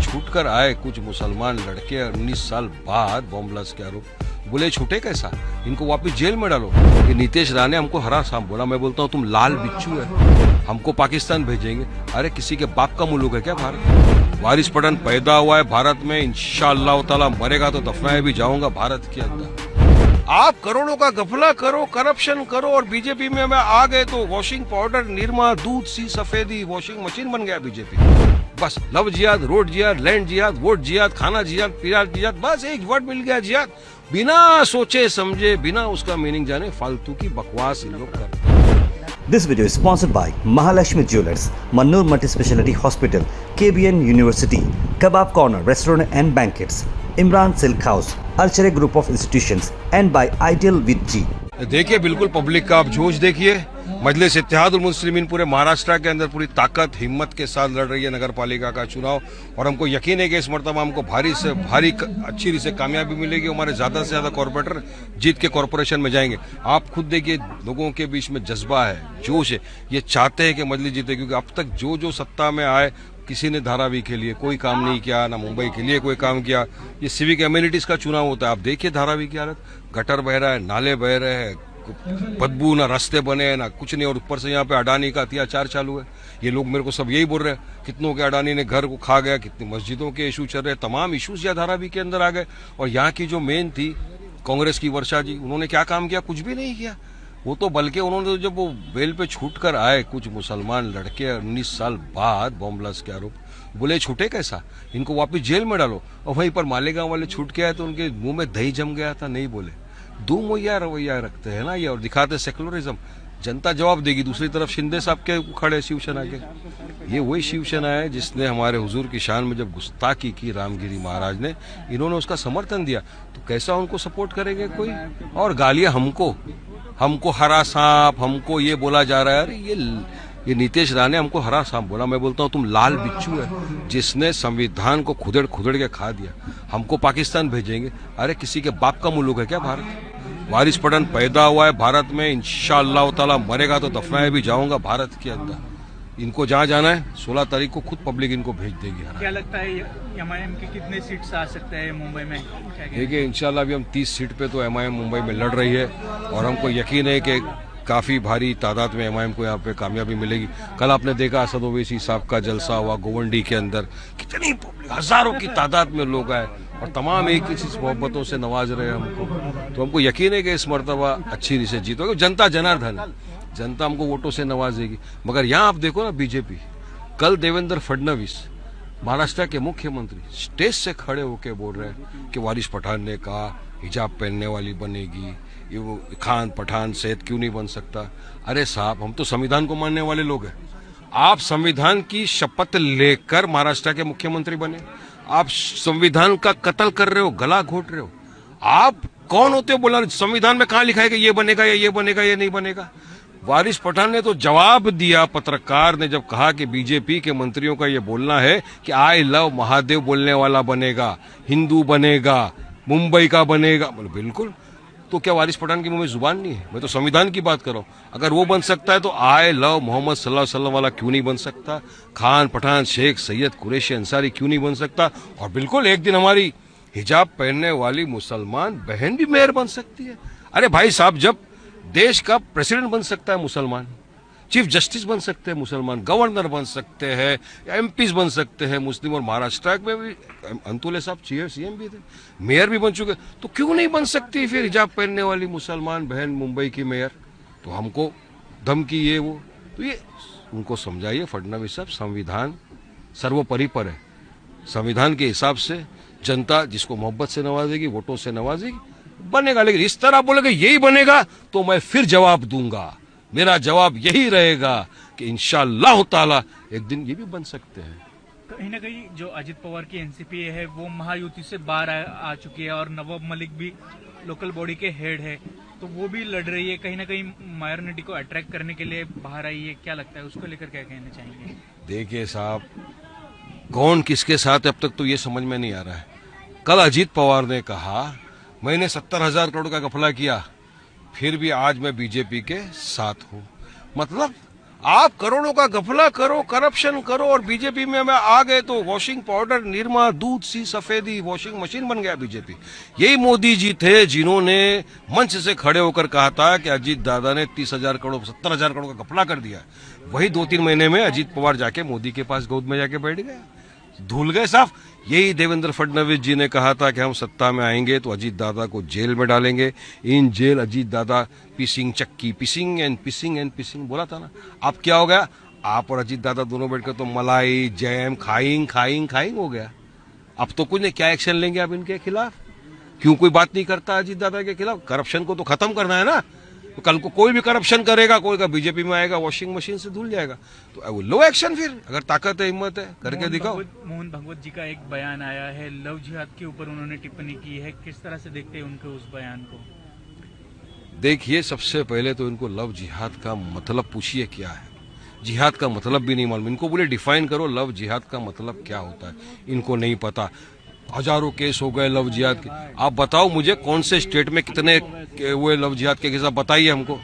छूटकर आए कुछ मुसलमान लड़के 19 साल बाद बॉम्ब ब्लास्ट के आरोप, बोले छूटे कैसा, इनको वापस जेल में डालो। ये नीतीश राणे हमको हरा शाम बोला, मैं बोलता हूँ तुम लाल बिच्छू है, हमको पाकिस्तान भेजेंगे। अरे किसी के बाप का मुल्क है क्या भारत? वारिस पठान पैदा हुआ है भारत में, इंशाअल्लाह ताला मरेगा तो दफनाए भी जाऊंगा भारत के अंदर। आप करोड़ों का गफला करो, करप्शन करो, और बीजेपी में आ गए तो वॉशिंग पाउडर, निरमा, दूध सी सफेदी, वॉशिंग मशीन बन गया बीजेपी। बस लव जिहाद, रोड जिहाद, लैंड जिहाद, वोट जिहाद, खाना जिहाद, पीरा जिहाद, बस एक वर्ड मिल गया जिहाद। बिना सोचे समझे, बिना उसका मीनिंग जाने फालतू की बकवास इन लोग करते हैं। This video is sponsored by Mahalakshmi Jewelers, Mannur Multi-Speciality Hospital, KBN University, Kebab Corner Restaurant and Banquets, Imran Silk House, Archery Group of Institutions, and by Ideal with G. देखिए बिल्कुल पब्लिक का आप जोश देखिए। मजलिस इत्तेहादुल मुस्लिमीन पूरे महाराष्ट्र के अंदर पूरी ताकत हिम्मत के साथ लड़ रही है नगर पालिका का चुनाव, और हमको यकीन है कि इस मरतबा हमको भारी से भारी अच्छी से कामयाबी मिलेगी। हमारे ज़्यादा से ज़्यादा कॉरपोरेटर जीत के कॉरपोरेशन में जाएंगे। आप खुद देखिए लोगों के बीच में जज्बा है, जोश है, ये चाहते हैं कि मजलिस जीते, क्योंकि अब तक जो सत्ता में आए किसी ने धारावी के लिए कोई काम नहीं किया, ना मुंबई के लिए कोई काम किया। ये सिविक एम्यूनिटीज का चुनाव होता है। आप देखिए धारावी की हालत, गटर बह रहा है, नाले बह रहे हैं, बदबू, ना रास्ते बने हैं, ना कुछ नहीं, और ऊपर से यहाँ पे अडानी का अत्याचार चालू है। ये लोग मेरे को सब यही बोल रहे हैं, कितनों के अडानी ने घर को खा गया, कितनी मस्जिदों के इशू चल रहे हैं, तमाम इशूज यहाँ धारावी के अंदर आ गए। और यहाँ की जो मेन थी कांग्रेस की वर्षा जी, उन्होंने क्या काम किया? कुछ भी नहीं किया। वो तो बल्कि उन्होंने जब वो बेल पे छूट कर आए कुछ मुसलमान लड़के 19 साल बाद बॉम्ब ब्लास्ट के आरोप, बोले छूटे कैसा, इनको वापस जेल में डालो। और वहीं पर मालेगांव वाले छूट के आए तो उनके मुंह में दही जम गया था, नहीं बोले। दो मुहैया रवैया रखते हैं ना ये, और दिखाते सेकुलरिज्म। जनता जवाब देगी। दूसरी तरफ शिंदे साहब के खड़े शिवसेना के, ये वही शिवसेना है जिसने हमारे हुजूर की शान में जब गुस्ताखी की रामगिरी महाराज ने, इन्होंने उसका समर्थन दिया, तो कैसा उनको सपोर्ट करेंगे कोई? और गालियां हमको हरा सांप, हमको ये बोला जा रहा है। अरे ये नीतीश राणे हमको हरा सांप बोला, मैं बोलता हूँ तुम लाल बिच्छू है, जिसने संविधान को खुदेड़ के खा दिया। हमको पाकिस्तान भेजेंगे। अरे किसी के बाप का मुल्क है क्या भारत? वारिस पठान पैदा हुआ है भारत में, इंशाअल्लाह ताला मरेगा तो दफनाए भी जाऊंगा भारत के अंदर। इनको जहाँ जाना है 16 तारीख को खुद पब्लिक इनको भेज देगी। क्या लगता है एमआईएम के कितने सीट्स आ सकते हैं मुंबई में? देखिए इंशाल्लाह अभी हम 30 सीट पे तो एमआईएम मुंबई में लड़ रही है, और हमको यकीन है कि काफी भारी तादाद में एमआईएम को यहाँ पे कामयाबी मिलेगी। कल आपने देखा असद ओवैसी साहब का जलसा हुआ गोवंडी के अंदर, कितनी हजारों की तादाद में लोग आए, और तमाम एक ही चीज मोहब्बतों से नवाज रहे हैं हमको। तो हमको यकीन है कि इस मरतबा अच्छी से जीतोगे। जनता जनार्दन है, जनता हमको वोटों से नवाजेगी। मगर यहाँ आप देखो ना बीजेपी, कल देवेंद्र फडणवीस महाराष्ट्र के मुख्यमंत्री स्टेज से खड़े होकर बोल रहे हैं कि वारिस पठान ने कहा हिजाब पहनने वाली बनेगी, ये वो खान पठान सेठ क्यों नहीं बन सकता। अरे साहब, हम तो संविधान को मानने वाले लोग हैं। आप संविधान की शपथ लेकर महाराष्ट्र के मुख्यमंत्री बने, आप संविधान का कत्ल कर रहे हो, गला घोट रहे हो। आप कौन होते हो बोला? संविधान में कहाँ लिखा है कि ये बनेगा या ये बनेगा, ये नहीं बनेगा? वारिस पठान ने तो जवाब दिया, पत्रकार ने जब कहा कि बीजेपी के मंत्रियों का ये बोलना है कि आई लव महादेव बोलने वाला बनेगा, हिंदू बनेगा, मुंबई का बनेगा, बोले बिल्कुल। तो क्या वारिस पठान के मुंह में जुबान नहीं है? मैं तो संविधान की बात कर रहा हूँ। अगर वो बन सकता है तो आई लव मोहम्मद सल्लल्लाहु अलैहि वसल्लम वाला क्यों नहीं बन सकता? खान पठान शेख सैयद कुरैशी अंसारी क्यों नहीं बन सकता? और बिल्कुल एक दिन हमारी हिजाब पहनने वाली मुसलमान बहन भी मेयर बन सकती है। अरे भाई साहब, जब देश का प्रेसिडेंट बन सकता है मुसलमान, चीफ जस्टिस बन सकते हैं मुसलमान, गवर्नर बन सकते हैं, एमपीज बन सकते हैं मुस्लिम, और महाराष्ट्र में भी अंतुले साहब सीएम भी थे, मेयर भी बन चुके, तो क्यों नहीं बन सकती फिर हिजाब पहनने वाली मुसलमान बहन मुंबई की मेयर? तो हमको धमकी ये वो, तो ये उनको समझाइए फडणवीस साहब, संविधान सर्वोपरि पर है। संविधान के हिसाब से जनता जिसको मोहब्बत से नवाजेगी, वोटों से नवाजेगी, बनेगा। लेकिन इस तरह बोलेगा यही बनेगा तो मैं फिर जवाब दूंगा। मेरा जवाब यही रहेगा कि इंशाअल्लाह ताला एक दिन ये भी बन सकते हैं। कहीं ना कहीं जो अजित पवार की एनसीपी है वो महायुति से बाहर आ चुकी है, और नवाब मलिक भी लोकल बॉडी के हेड है, तो वो भी लड़ रही है। कहीं ना कहीं माइनॉरिटी को अट्रैक्ट करने के लिए बाहर आई है। क्या लगता है, उसको लेकर क्या कहना चाहेंगे? देखिए साहब, कौन किसके साथ अब तक तो ये समझ में नहीं आ रहा है। कल अजित पवार ने कहा मैंने 70,000 करोड़ का घपला किया, फिर भी आज मैं बीजेपी के साथ हूं। मतलब आप करोड़ों का घपला करो, करप्शन करो और बीजेपी में आ गए तो वॉशिंग पाउडर, निरमा, दूध सी सफेदी, वॉशिंग मशीन बन गया बीजेपी। यही मोदी जी थे जिन्होंने मंच से खड़े होकर कहा था कि अजीत दादा ने 30,000 करोड़ 70,000 करोड़ का घपला कर दिया। वही 2-3 महीने में अजीत पवार जाके मोदी के पास गोद में जाके बैठ गए, धुल गए साफ। यही देवेंद्र फडणवीस जी ने कहा था कि हम सत्ता में आएंगे तो अजीत दादा को जेल में डालेंगे, in jail Ajit Dada pissing चक्की, pissing and pissing and pissing बोला था ना। अब क्या हो गया, आप और अजीत दादा दोनों बैठकर तो मलाई जैम खाइंग खाइंग खाइंग हो गया। अब तो कुछ नहीं, क्या एक्शन लेंगे आप इनके खिलाफ? क्यों कोई बात नहीं करता अजीत दादा के खिलाफ? करप्शन को तो खत्म करना है ना। तो कल को कोई भी करप्शन करेगा, कोई का बीजेपी में आएगा, वॉशिंग मशीन से धुल जाएगा। तो लो एक्शन, फिर अगर ताकत है, हिम्मत है, करके दिखाओ। मोहन भागवत जी का एक बयान आया है, लव जिहाद के ऊपर उन्होंने टिप्पणी की है, किस तरह से देखते हैं उनके उस बयान को? देखिए, सबसे पहले तो इनको लव जिहाद का मतलब पूछिए क्या है। जिहाद का मतलब भी नहीं मालूम इनको। बोले डिफाइन करो लव जिहाद का मतलब क्या होता है, इनको नहीं पता। हजारों केस हो गए लव जिहाद के। आप बताओ मुझे कौन से स्टेट में कितने हुए लव जिहाद के केस, बताइए हमको,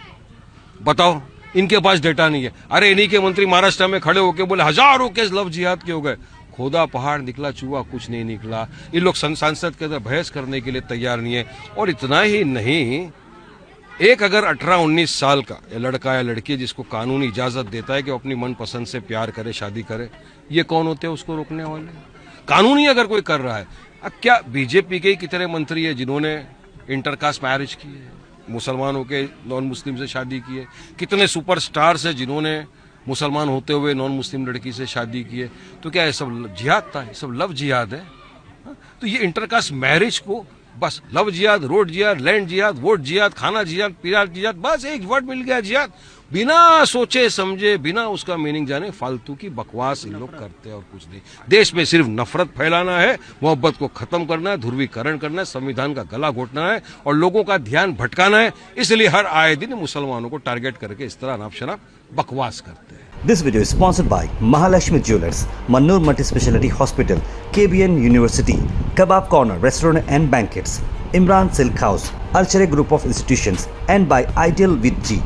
बताओ। इनके पास डेटा नहीं है। अरे इन्हीं के मंत्री महाराष्ट्र में खड़े होकर बोले हजारों केस लव जिहाद के हो गए। खोदा पहाड़ निकला चूहा कुछ नहीं निकला। ये लोग सांसद के अंदर बहस करने के लिए तैयार नहीं है। और इतना ही नहीं, एक अगर 18-19 साल का लड़का या लड़की जिसको कानूनी इजाजत देता है कि वो अपनी मनपसंद से प्यार करे, शादी करे, ये कौन होते हैं उसको रोकने वाले? कानूनी अगर कोई कर रहा है। अब क्या बीजेपी के कितने मंत्री है जिन्होंने इंटरकास्ट मैरिज की है, मुसलमानों के नॉन मुस्लिम से शादी की है? कितने सुपरस्टार्स है जिन्होंने मुसलमान होते हुए नॉन मुस्लिम लड़की से शादी की है? तो क्या ये सब जिहाद था? ये सब लव जिहाद है? तो ये इंटरकास्ट मैरिज को बस लव जिहाद, रोड जिहाद, लैंड जिहाद, वोट जिहाद, खाना जिहाद, पीरा जिहाद, बस एक वर्ड मिल गया जिहाद। बिना सोचे समझे, बिना उसका मीनिंग जाने फालतू की बकवास इन लोग करते हैं और कुछ नहीं। देश में सिर्फ नफरत फैलाना है, मोहब्बत को खत्म करना है, ध्रुवीकरण करना है, संविधान का गला घोटना है और लोगों का ध्यान भटकाना है। इसलिए हर आए दिन मुसलमानों को टारगेट करके इस तरह अनाप शनाप बकवास करते हैं। This video is sponsored by Mahalakshmi Jewelers, Mannur Multi-Speciality Hospital, KBN University, Kebab Corner Restaurant and Banquets, Imran Silk House, Archery Group of Institutions, and by Ideal with G.